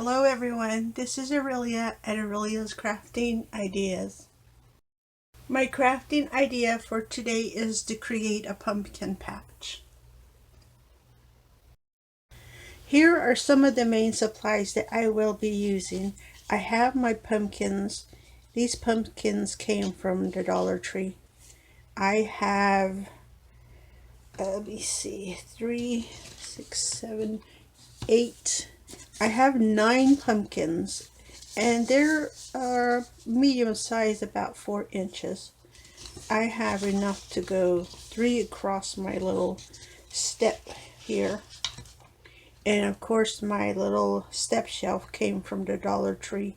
Hello everyone, this is Aurelia at Aurelia's Crafting Ideas. My crafting idea for today is to create a pumpkin patch. Here are some of the main supplies that I will be using. I have my pumpkins. These pumpkins came from the Dollar Tree. I have, let me see, 3, 6, 7, 8. I have 9 pumpkins, and they're medium size, about 4 inches. I have enough to go 3 across my little step here. And of course my little step shelf came from the Dollar Tree.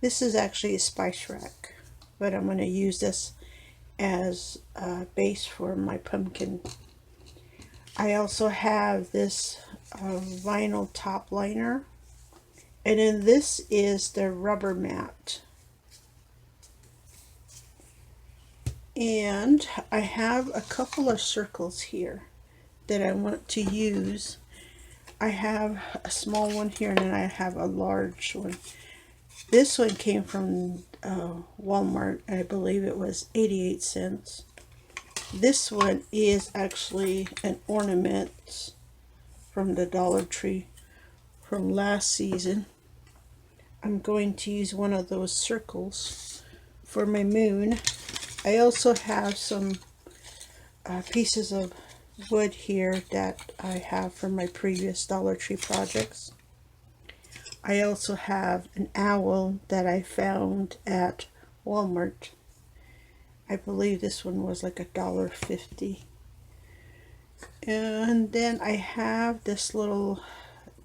This is actually a spice rack, but I'm going to use this as a base for my pumpkin. I also have this vinyl top liner, and then this is the rubber mat. And I have a couple of circles here that I want to use. I have a small one here, and then I have a large one. This one came from Walmart, and I believe it was 88 cents. This one is actually an ornament from the Dollar Tree from last season. I'm going to use one of those circles for my moon. I also have some pieces of wood here that I have from my previous Dollar Tree projects. I also have an owl that I found at Walmart. I believe this one was like $1.50. And then I have this little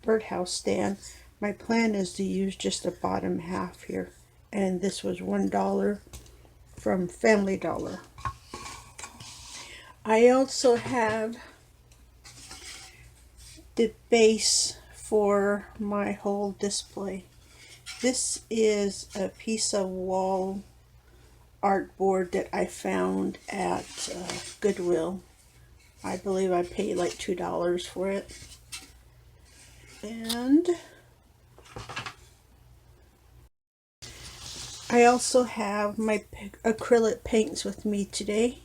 birdhouse stand. My plan is to use just the bottom half here, and this was $1 from Family Dollar. I also have the base for my whole display. This is a piece of wall artboard that I found at Goodwill. I believe I paid like $2 for it. And I also have my acrylic paints with me today.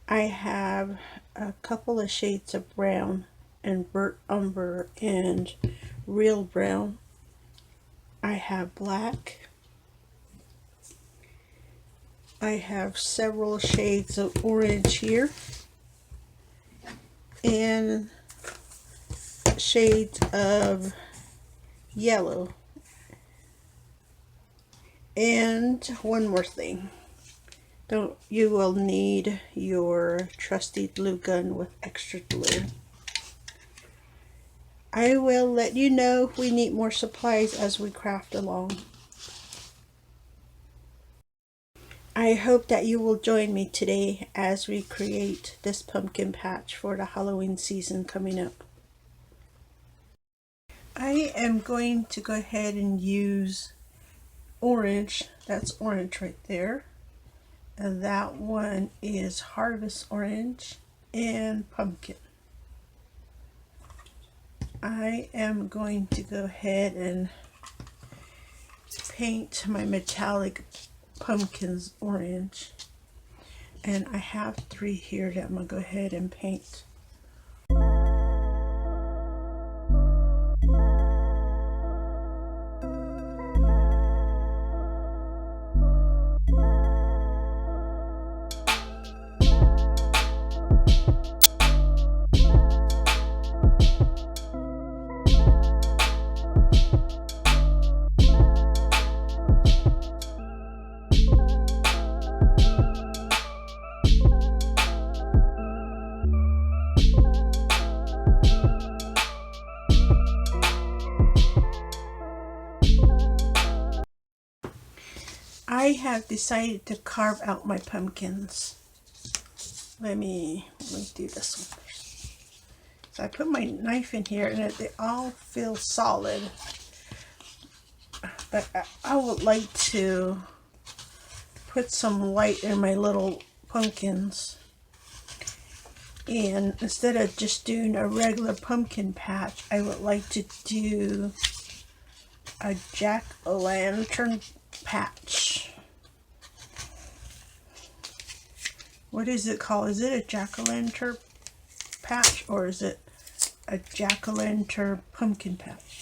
I have a couple of shades of brown and burnt umber and real brown. I have black. I have several shades of orange here, and shades of yellow. And one more thing. You will need your trusty glue gun with extra glue. I will let you know if we need more supplies as we craft along. I hope that you will join me today as we create this pumpkin patch for the Halloween season coming up. I am going to go ahead and use orange. That's orange right there. And that one is harvest orange and pumpkin. I am going to go ahead and paint my metallic pumpkins orange, and I have 3 here that I'm going to go ahead and paint. I have decided to carve out my pumpkins. Let me do this one first. So I put my knife in here, and they all feel solid. But I would like to put some light in my little pumpkins. And instead of just doing a regular pumpkin patch, I would like to do a jack-o'-lantern patch. What is it called? Is it a jack-o'-lantern patch or is it a jack-o'-lantern pumpkin patch?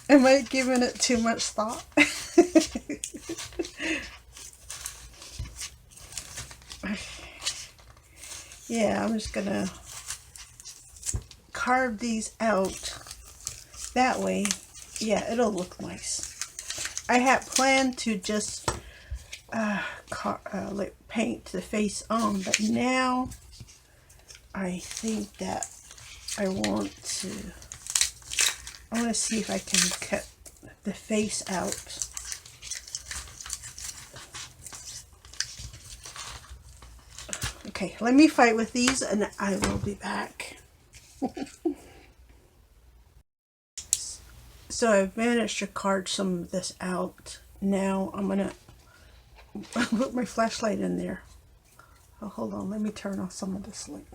Am I giving it too much thought? Yeah, I'm just gonna carve these out that way. Yeah, it'll look nice. I had planned to just like paint the face on, but now I think that I want to see if I can cut the face out. Okay, let me fight with these and I will be back. So I've managed to carve some of this out. Now I'm gonna put my flashlight in there. Oh, hold on, let me turn off some of this light.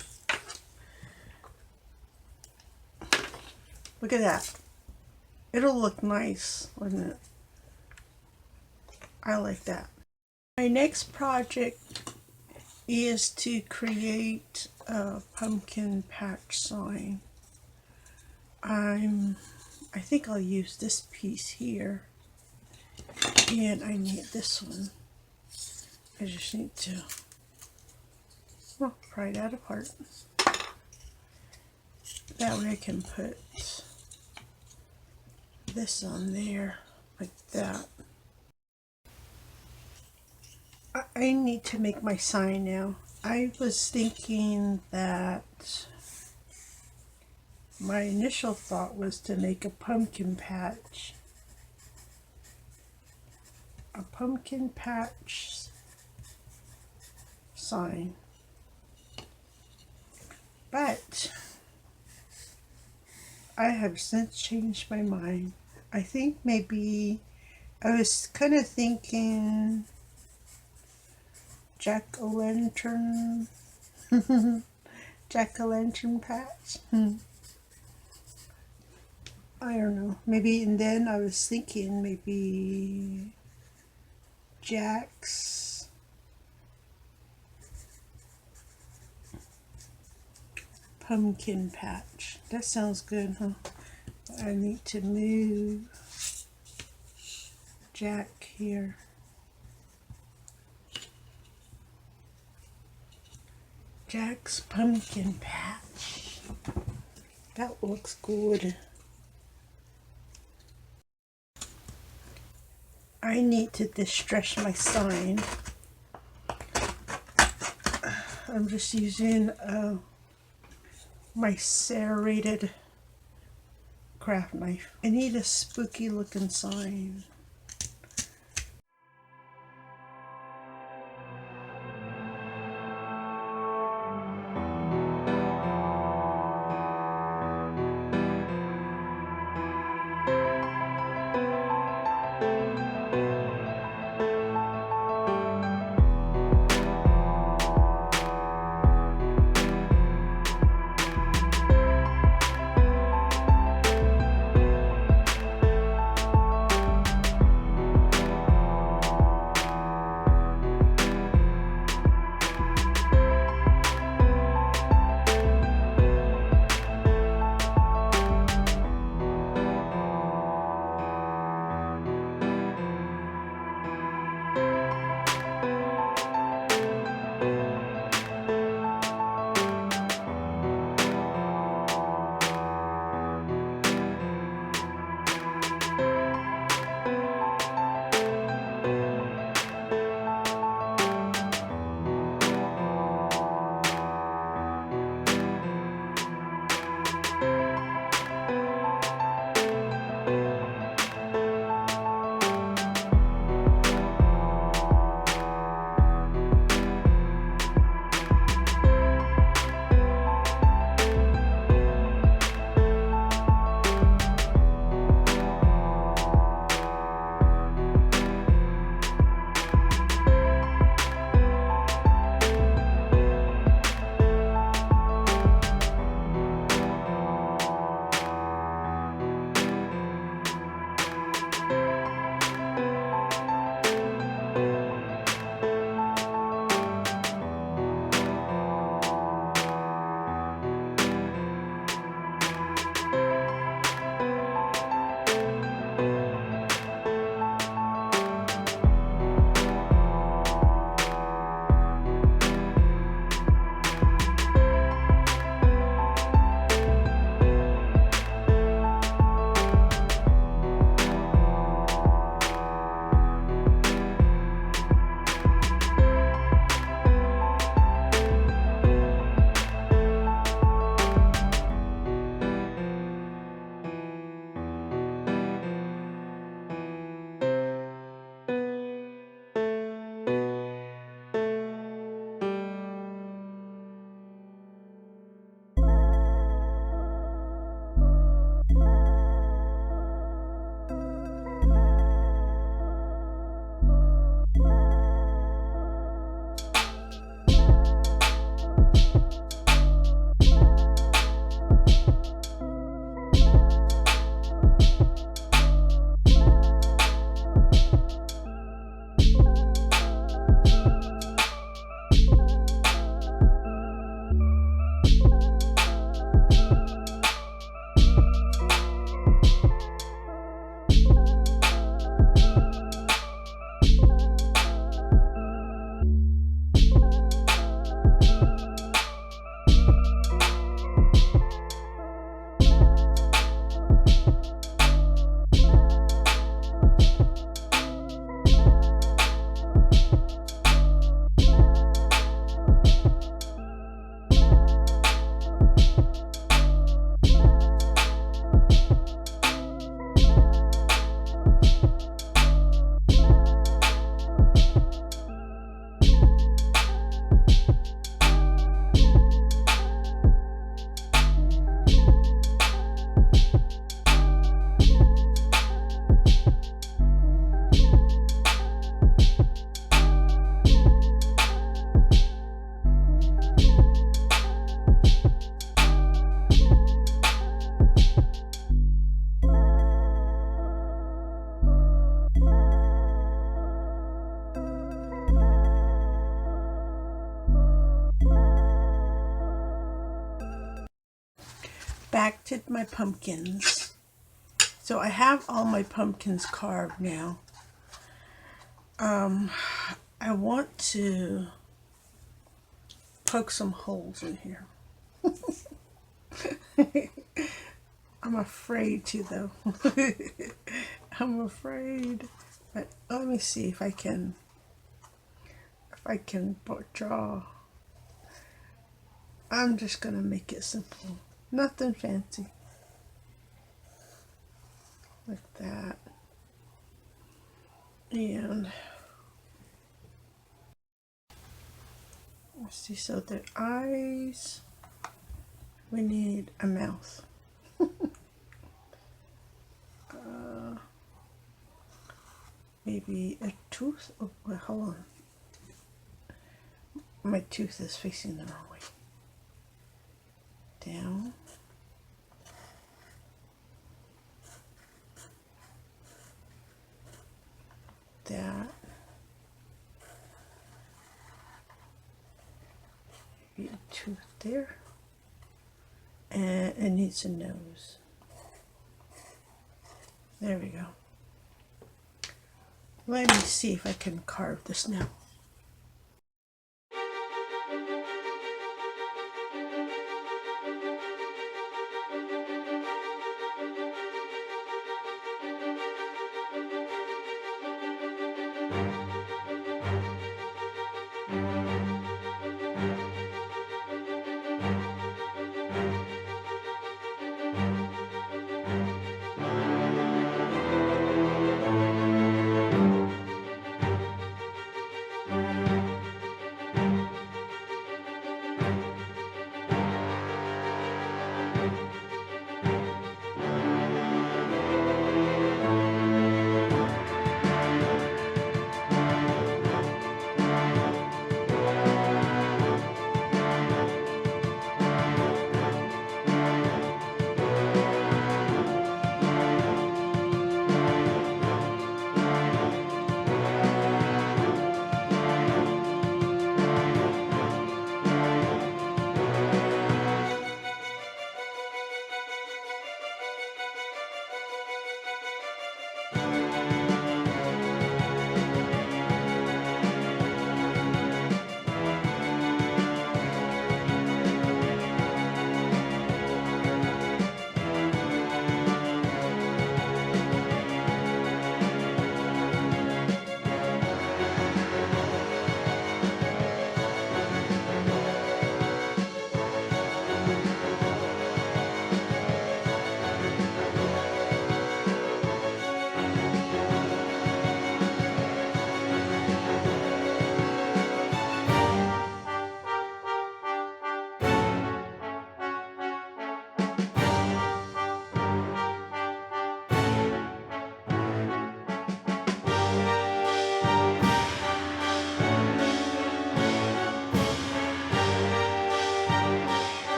Look at that. It'll look nice, wouldn't it? I like that. My next project is to create a pumpkin patch sign. I think I'll use this piece here, and I need this one. I just need to pry that apart. That way I can put this on there like that. I need to make my sign now. I was thinking that my initial thought was to make a pumpkin patch. A pumpkin patch sign. But I have since changed my mind. I think maybe I was kind of thinking jack-o'-lantern jack-o'-lantern patch. I don't know. Maybe, and then I was thinking maybe Jack's pumpkin patch. That sounds good, huh? I need to move Jack here. Jack's pumpkin patch. That looks good. I need to distress my sign. I'm just using my serrated craft knife. I need a spooky looking sign. collected my pumpkins. So I have all my pumpkins carved now. I want to poke some holes in here. I'm afraid to though. I'm afraid. But let me see if I can draw. I'm just gonna make it simple. Nothing fancy. Like that. And let's see, so the eyes, we need a mouth. Maybe a tooth. Oh, wait, hold on. My tooth is facing the wrong way. Down. That. Maybe a tooth there. And it needs a nose. There we go. Let me see if I can carve this now.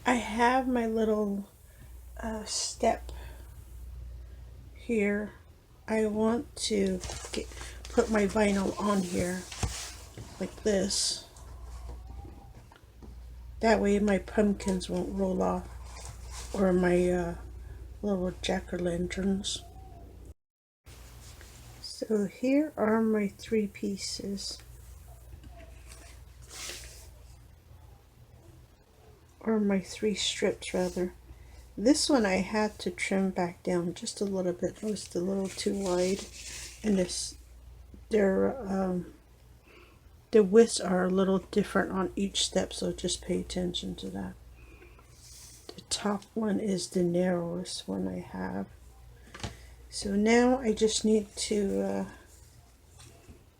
I have my little step here. I want to put my vinyl on here like this. That way my pumpkins won't roll off, or my little jack-o'-lanterns. So here are my 3 pieces, or my 3 strips rather. This one I had to trim back down just a little bit. It was a little too wide, and the widths are a little different on each step, so just pay attention to that. The top one is the narrowest one I have. So now I just need to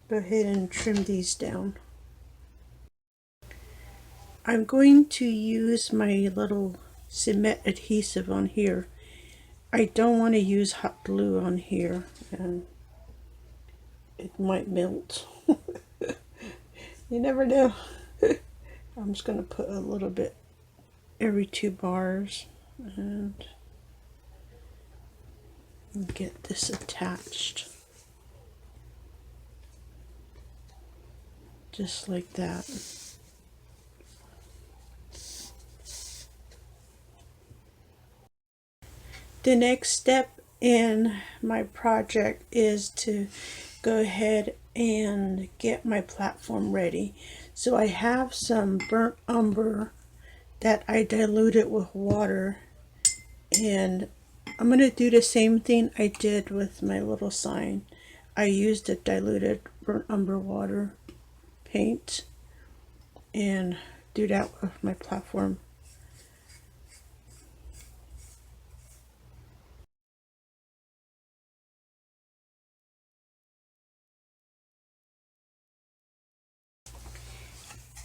go ahead and trim these down. I'm going to use my little cement adhesive on here. I don't want to use hot glue on here, and it might melt. You never know. I'm just going to put a little bit every 2 bars and get this attached. Just like that. The next step in my project is to go ahead and get my platform ready. So I have some burnt umber that I diluted with water, and I'm going to do the same thing I did with my little sign. I used the diluted burnt umber water paint and do that with my platform.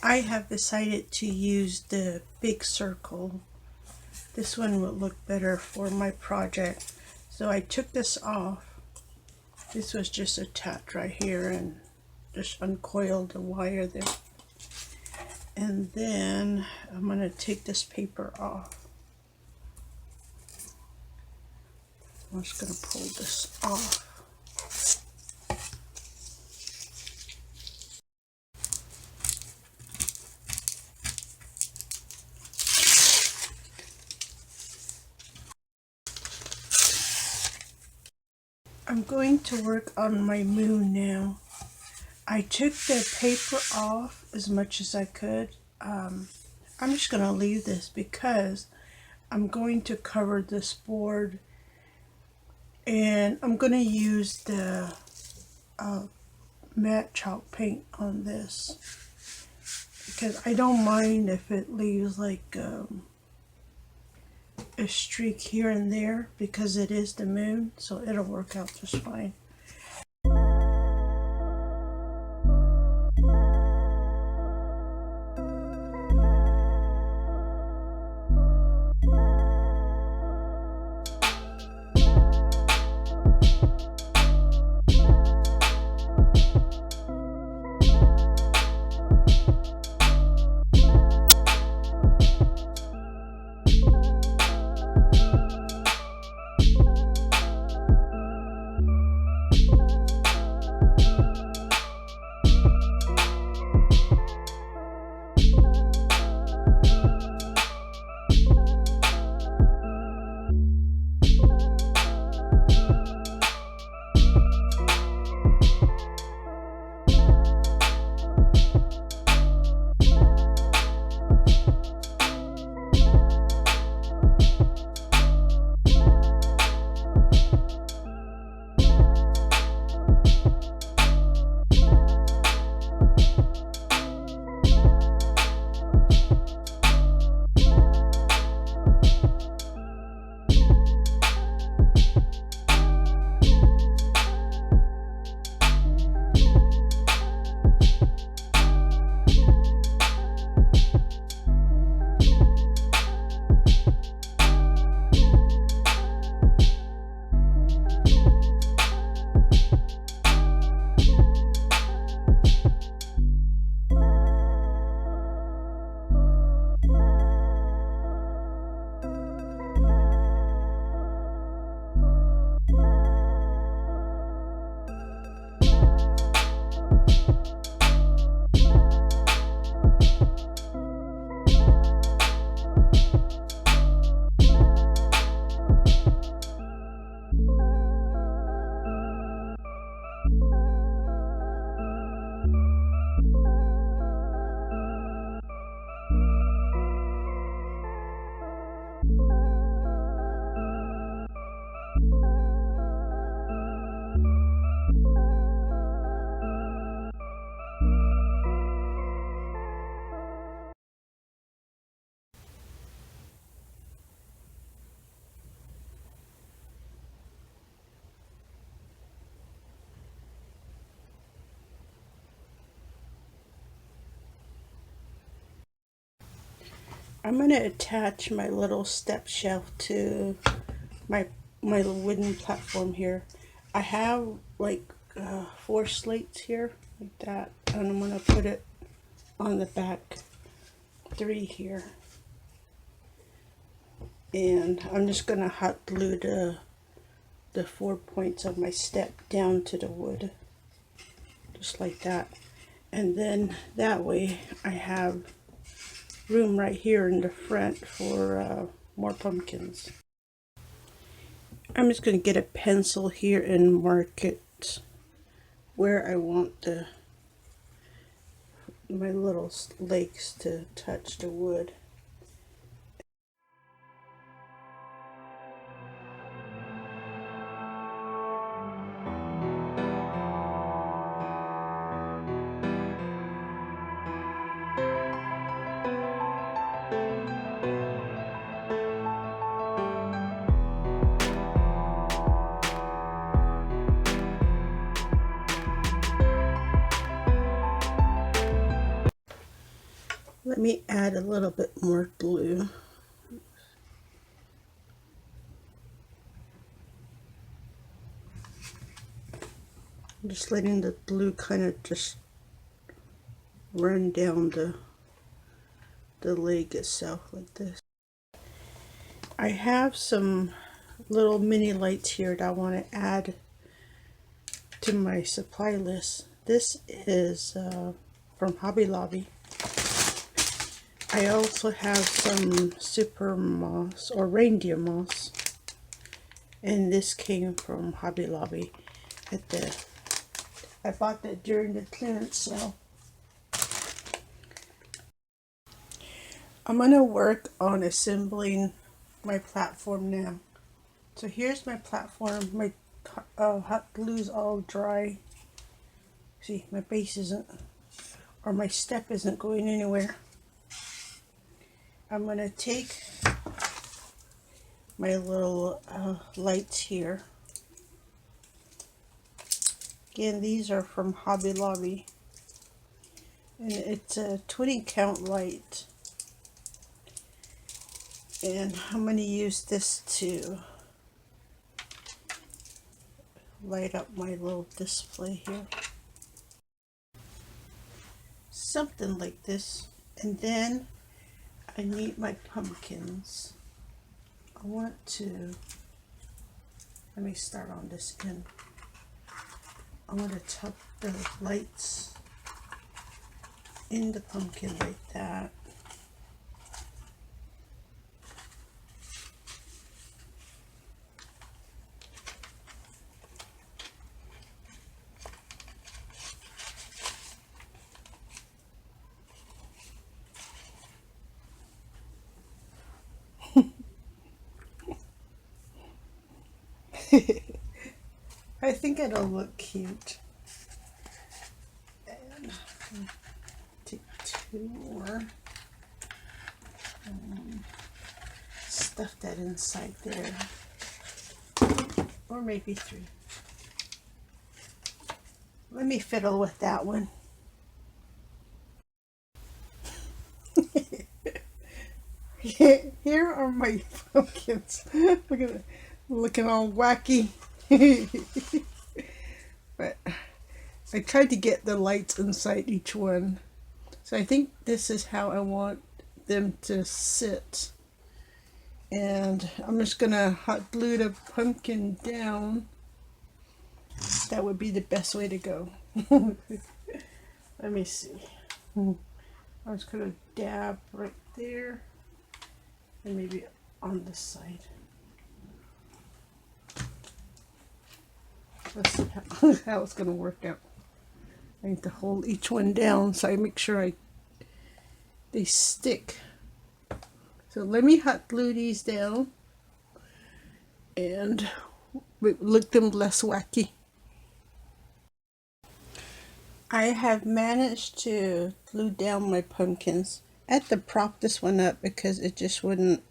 I have decided to use the big circle. This one would look better for my project. So I took this off. This was just attached right here, and just uncoiled the wire there. And then I'm going to take this paper off. I'm just going to pull this off. I'm going to work on my moon now. I took the paper off as much as I could. I'm just going to leave this because I'm going to cover this board, and I'm going to use the matte chalk paint on this because I don't mind if it leaves like a streak here and there, because it is the moon, so it'll work out just fine. I'm going to attach my little step shelf to my wooden platform here. I have like 4 slates here like that, and I'm going to put it on the back 3 here, and I'm just going to hot glue the 4 points of my step down to the wood, just like that. And then that way I have room right here in the front for more pumpkins. I'm just going to get a pencil here and mark it where I want my little legs to touch the wood. Let me add a little bit more glue. I'm just letting the glue kind of just run down the leg itself like this. I have some little mini lights here that I want to add to my supply list. This is from Hobby Lobby. I also have some super moss or reindeer moss, and this came from Hobby Lobby I bought that during the clearance sale. I'm going to work on assembling my platform now. So here's my platform. My hot glue's all dry. See, my base isn't, or my step isn't going anywhere. I'm going to take my little lights here. Again, these are from Hobby Lobby, and it's a 20 count light, and I'm going to use this to light up my little display here, something like this. And then I need my pumpkins. I want to, let me start on this end. I want to tuck the lights in the pumpkin like that. I think it'll look cute. And take 2 more. Stuff that inside there. Or maybe 3. Let me fiddle with that one. Here are my pumpkins. Look at it, looking all wacky. But I tried to get the lights inside each one. So I think this is how I want them to sit. And I'm just gonna hot glue the pumpkin down. That would be the best way to go. Let me see. I'm just gonna dab right there, and maybe on this side. Let's see how it's gonna work out. I need to hold each one down so I make sure they stick. So let me hot glue these down and look them less wacky. I have managed to glue down my pumpkins. I had to prop this one up because it just wouldn't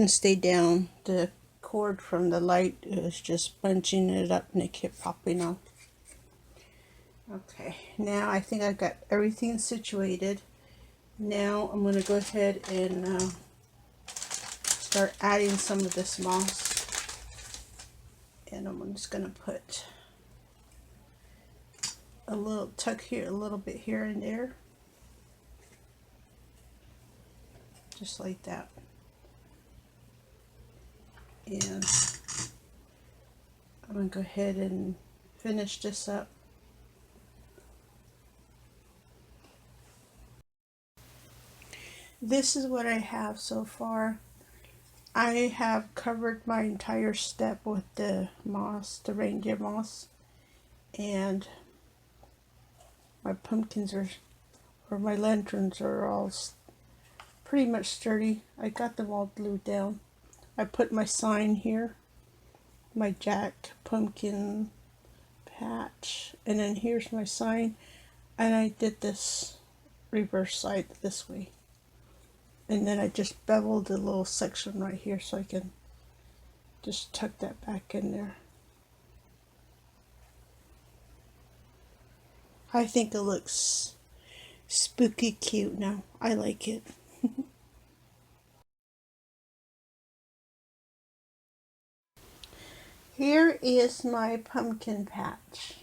stay down. The cord from the light was just bunching it up and it kept popping off. Okay, now I think I've got everything situated. Now I'm going to go ahead and start adding some of this moss. And I'm just going to put a little tuck here, a little bit here and there. Just like that. And I'm going to go ahead and finish this up. This is what I have so far. I have covered my entire step with the moss, the reindeer moss, and my pumpkins are, or my lanterns are all pretty much sturdy. I got them all glued down. I put my sign here, my Jack pumpkin patch, and then here's my sign, and I did this reverse side this way. And then I just beveled a little section right here so I can just tuck that back in there. I think it looks spooky cute now. I like it. Here is my pumpkin patch.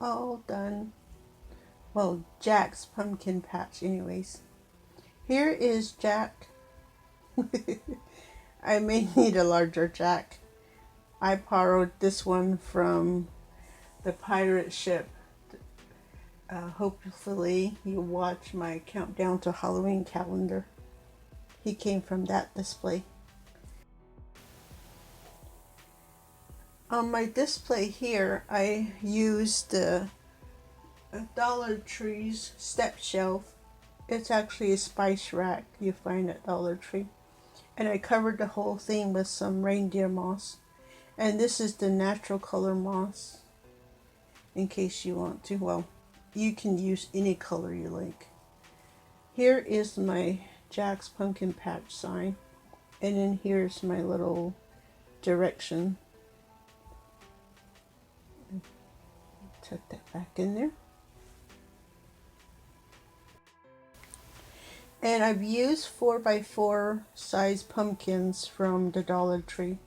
All done. Well, Jack's pumpkin patch anyways. Here is Jack. I may need a larger Jack. I borrowed this one from the pirate ship. Hopefully you watch my countdown to Halloween calendar. He came from that display. On my display here, I used a Dollar Tree's step shelf. It's actually a spice rack you find at Dollar Tree. And I covered the whole thing with some reindeer moss. And this is the natural color moss, in case you want to. Well, you can use any color you like. Here is my Jack's Pumpkin Patch sign. And then here's my little direction. Tuck that back in there. And I've used 4x4 size pumpkins from the Dollar Tree.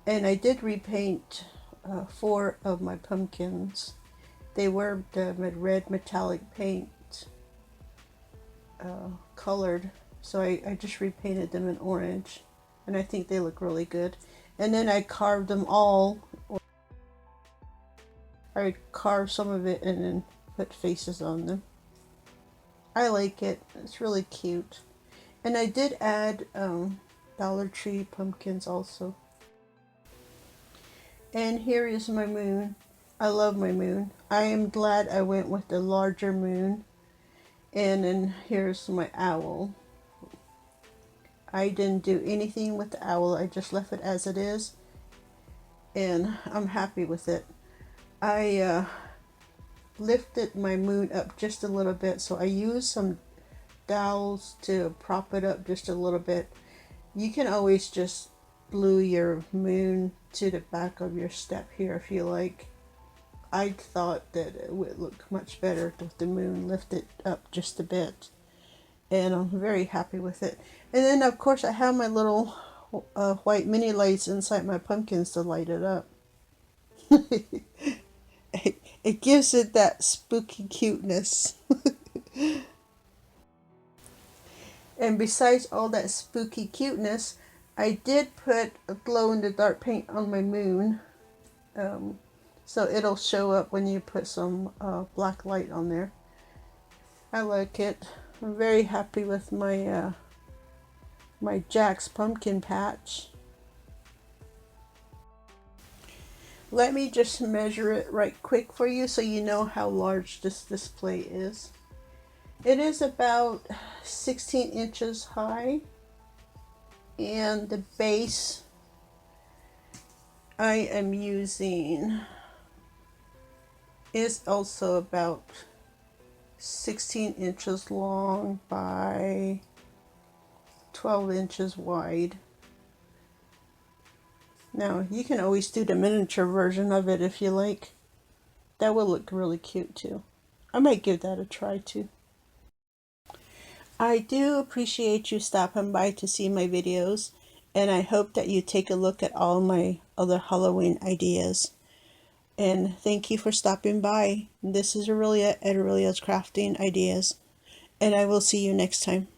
And I did repaint 4 of my pumpkins. They were the red metallic paint colored. So I just repainted them in orange. And I think they look really good. And then I carved them all. I carved some of it and then put faces on them. I like it. It's really cute. And I did add Dollar Tree pumpkins also. And here is my moon. I love my moon. I am glad I went with the larger moon. And then here's my owl. I didn't do anything with the owl. I just left it as it is. And I'm happy with it. I lifted my moon up just a little bit, so I used some dowels to prop it up just a little bit. You can always just glue your moon to the back of your step here if you like. I thought that it would look much better with the moon lifted up just a bit, and I'm very happy with it. And then of course I have my little white mini lights inside my pumpkins to light it up. It gives it that spooky cuteness. And besides all that spooky cuteness, I did put a glow-in-the-dark paint on my moon. So it'll show up when you put some black light on there. I like it. I'm very happy with my my Jack's Pumpkin Patch. Let me just measure it right quick for you so you know how large this display is. It is about 16 inches high, and the base I am using is also about 16 inches long by 12 inches wide. Now, you can always do the miniature version of it if you like. That will look really cute too. I might give that a try too. I do appreciate you stopping by to see my videos, and I hope that you take a look at all my other Halloween ideas. And thank you for stopping by. This is Aurelia at Aurelia's Crafting Ideas, and I will see you next time.